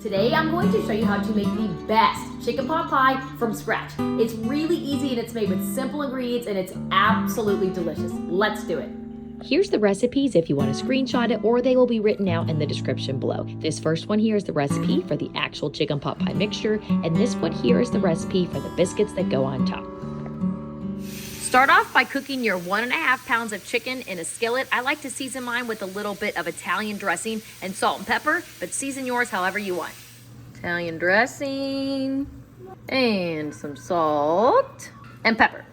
Today I'm going to show you how to make the best chicken pot pie from scratch. It's really easy and it's made with simple ingredients and it's absolutely delicious. Let's do it. Here's the recipes if you want to screenshot it, or they will be written out in the description below. This first one here is the recipe for the actual chicken pot pie mixture, and this one here is the recipe for the biscuits that go on top. Start off by cooking your 1.5 pounds of chicken in a skillet. I like to season mine with a little bit of Italian dressing and salt and pepper, but season yours however you want. Italian dressing and some salt and pepper.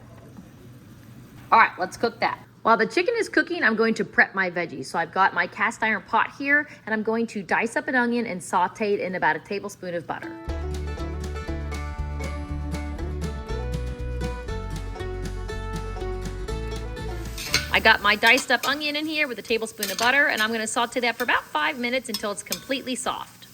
All right, let's cook that. While the chicken is cooking, I'm going to prep my veggies. So I've got my cast iron pot here, and I'm going to dice up an onion and saute it in about a tablespoon of butter. I got my diced up onion in here with a tablespoon of butter, and I'm gonna saute that for about 5 minutes until it's completely soft.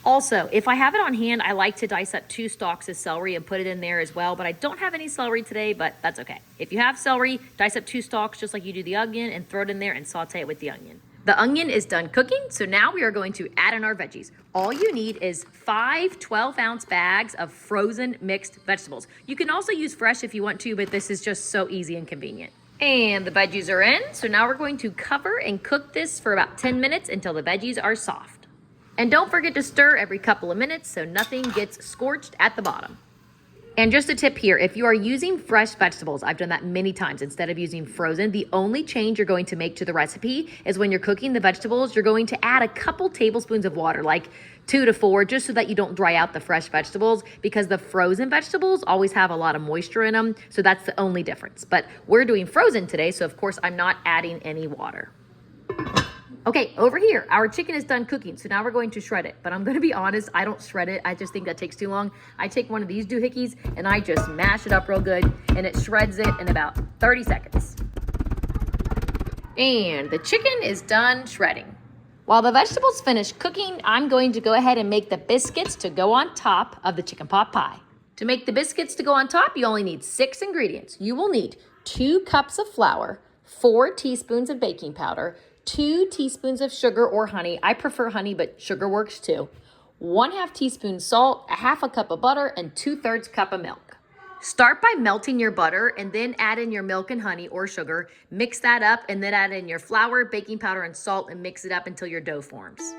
Also, if I have it on hand, I like to dice up 2 stalks of celery and put it in there as well, but I don't have any celery today, but that's okay. If you have celery, dice up 2 stalks just like you do the onion and throw it in there and saute it with the onion. The onion is done cooking, so now we are going to add in our veggies. All you need is 5 12-ounce bags of frozen mixed vegetables. You can also use fresh if you want to, but this is just so easy and convenient. And the veggies are in, so now we're going to cover and cook this for about 10 minutes until the veggies are soft. And don't forget to stir every couple of minutes so nothing gets scorched at the bottom. And just a tip here, if you are using fresh vegetables, I've done that many times instead of using frozen, the only change you're going to make to the recipe is when you're cooking the vegetables, you're going to add a couple tablespoons of water, like 2 to 4, just so that you don't dry out the fresh vegetables, because the frozen vegetables always have a lot of moisture in them, so that's the only difference. But we're doing frozen today, so of course I'm not adding any water. Okay, over here, our chicken is done cooking, so now we're going to shred it. But I'm gonna be honest, I don't shred it. I just think that takes too long. I take one of these doohickeys and I just mash it up real good, and it shreds it in about 30 seconds. And the chicken is done shredding. While the vegetables finish cooking, I'm going to go ahead and make the biscuits to go on top of the chicken pot pie. To make the biscuits to go on top, you only need 6 ingredients. You will need 2 cups of flour, 4 teaspoons of baking powder, 2 teaspoons of sugar or honey. I prefer honey, but sugar works too. 1/2 teaspoon salt, 1/2 cup of butter, and 2/3 cup of milk. Start by melting your butter and then add in your milk and honey or sugar. Mix that up and then add in your flour, baking powder, and salt and mix it up until your dough forms.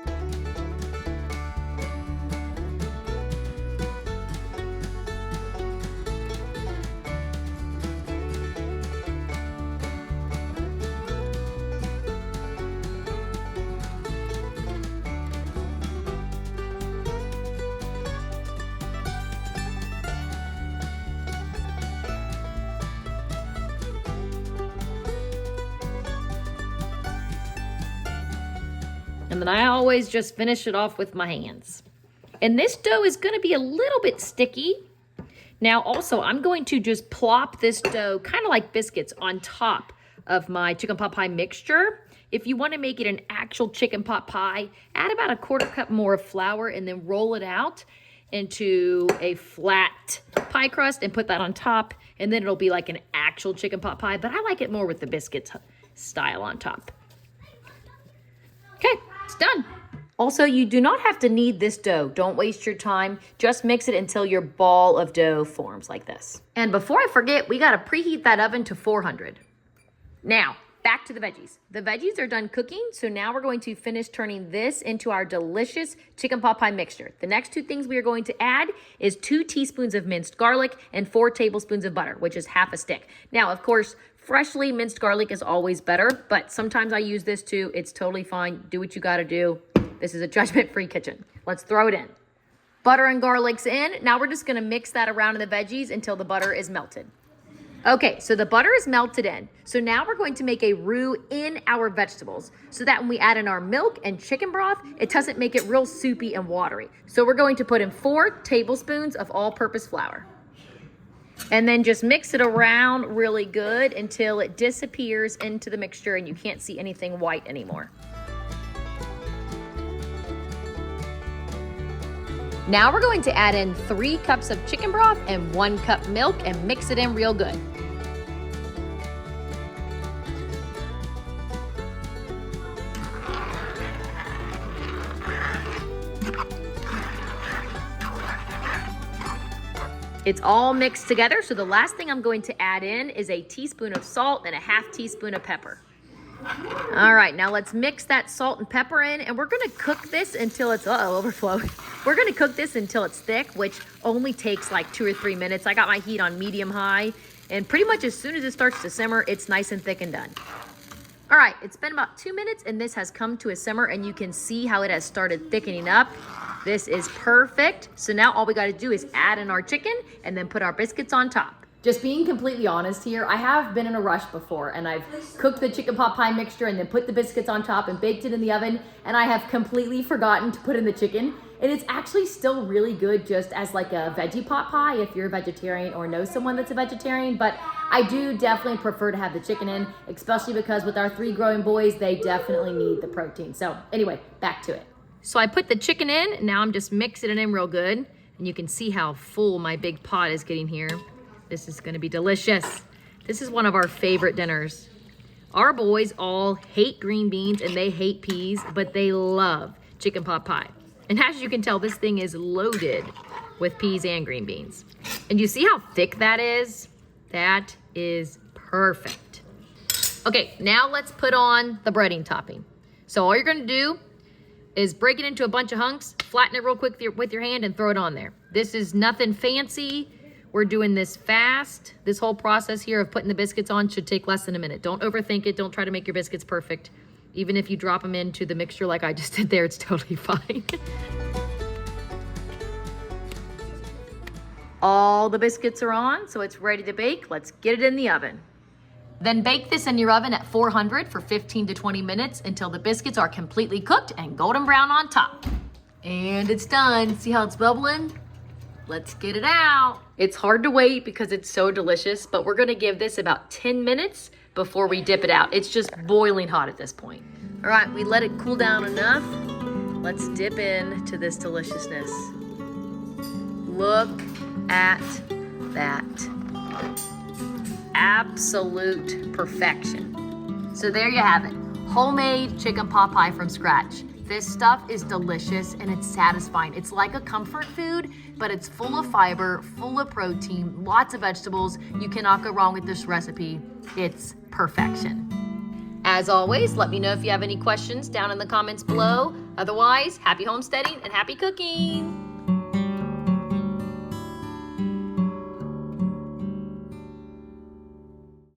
And then I always just finish it off with my hands. And this dough is gonna be a little bit sticky. Now also, I'm going to just plop this dough, kind of like biscuits, on top of my chicken pot pie mixture. If you wanna make it an actual chicken pot pie, add about 1/4 cup more of flour and then roll it out into a flat pie crust and put that on top, and then it'll be like an actual chicken pot pie, but I like it more with the biscuits style on top. Okay. It's done. Also, you do not have to knead this dough. Don't waste your time. Just mix it until your ball of dough forms like this. And before I forget, we gotta preheat that oven to 400. Now, back to the veggies. The veggies are done cooking, so now we're going to finish turning this into our delicious chicken pot pie mixture. The next 2 things we are going to add is 2 teaspoons of minced garlic and 4 tablespoons of butter, which is 1/2 stick. Now, of course, freshly minced garlic is always better, but sometimes I use this too. It's totally fine. Do what you gotta do. This is a judgment-free kitchen. Let's throw it in. Butter and garlic's in. Now we're just gonna mix that around in the veggies until the butter is melted. Okay, so the butter is melted in. So now we're going to make a roux in our vegetables so that when we add in our milk and chicken broth, it doesn't make it real soupy and watery. So we're going to put in 4 tablespoons of all-purpose flour. And then just mix it around really good until it disappears into the mixture and you can't see anything white anymore. Now we're going to add in 3 cups of chicken broth and 1 cup milk and mix it in real good. It's all mixed together, so the last thing I'm going to add in is a teaspoon of salt and a half teaspoon of pepper. All right, now let's mix that salt and pepper in, and we're gonna cook this until it's, overflow. We're gonna cook this until it's thick, which only takes like 2 or 3 minutes. I got my heat on medium high, and pretty much as soon as it starts to simmer, it's nice and thick and done. All right, it's been about 2 minutes, and this has come to a simmer, and you can see how it has started thickening up. This is perfect. So now all we gotta do is add in our chicken and then put our biscuits on top. Just being completely honest here, I have been in a rush before, and I've cooked the chicken pot pie mixture and then put the biscuits on top and baked it in the oven, and I have completely forgotten to put in the chicken. And it's actually still really good just as like a veggie pot pie if you're a vegetarian or know someone that's a vegetarian, but I do definitely prefer to have the chicken in, especially because with our 3 growing boys, they definitely need the protein. So anyway, back to it. So I put the chicken in, and now I'm just mixing it in real good, and you can see how full my big pot is getting here. This is gonna be delicious. This is one of our favorite dinners. Our boys all hate green beans and they hate peas, but they love chicken pot pie. And as you can tell, this thing is loaded with peas and green beans. And you see how thick that is? That is perfect. Okay, now let's put on the breading topping. So all you're gonna do is break it into a bunch of hunks, flatten it real quick with your hand and throw it on there. This is nothing fancy. We're doing this fast. This whole process here of putting the biscuits on should take less than a minute. Don't overthink it. Don't try to make your biscuits perfect. Even if you drop them into the mixture like I just did there, it's totally fine. All the biscuits are on, so it's ready to bake. Let's get it in the oven. Then bake this in your oven at 400 for 15 to 20 minutes until the biscuits are completely cooked and golden brown on top. And it's done. See how it's bubbling? Let's get it out. It's hard to wait because it's so delicious, but we're gonna give this about 10 minutes before we dip it out. It's just boiling hot at this point. All right, we let it cool down enough. Let's dip in to this deliciousness. Look at that. Absolute perfection. So there you have it. Homemade chicken pot pie from scratch. This stuff is delicious and it's satisfying. It's like a comfort food, but it's full of fiber, full of protein, lots of vegetables. You cannot go wrong with this recipe. It's perfection. As always, let me know if you have any questions down in the comments below. Otherwise, happy homesteading and happy cooking.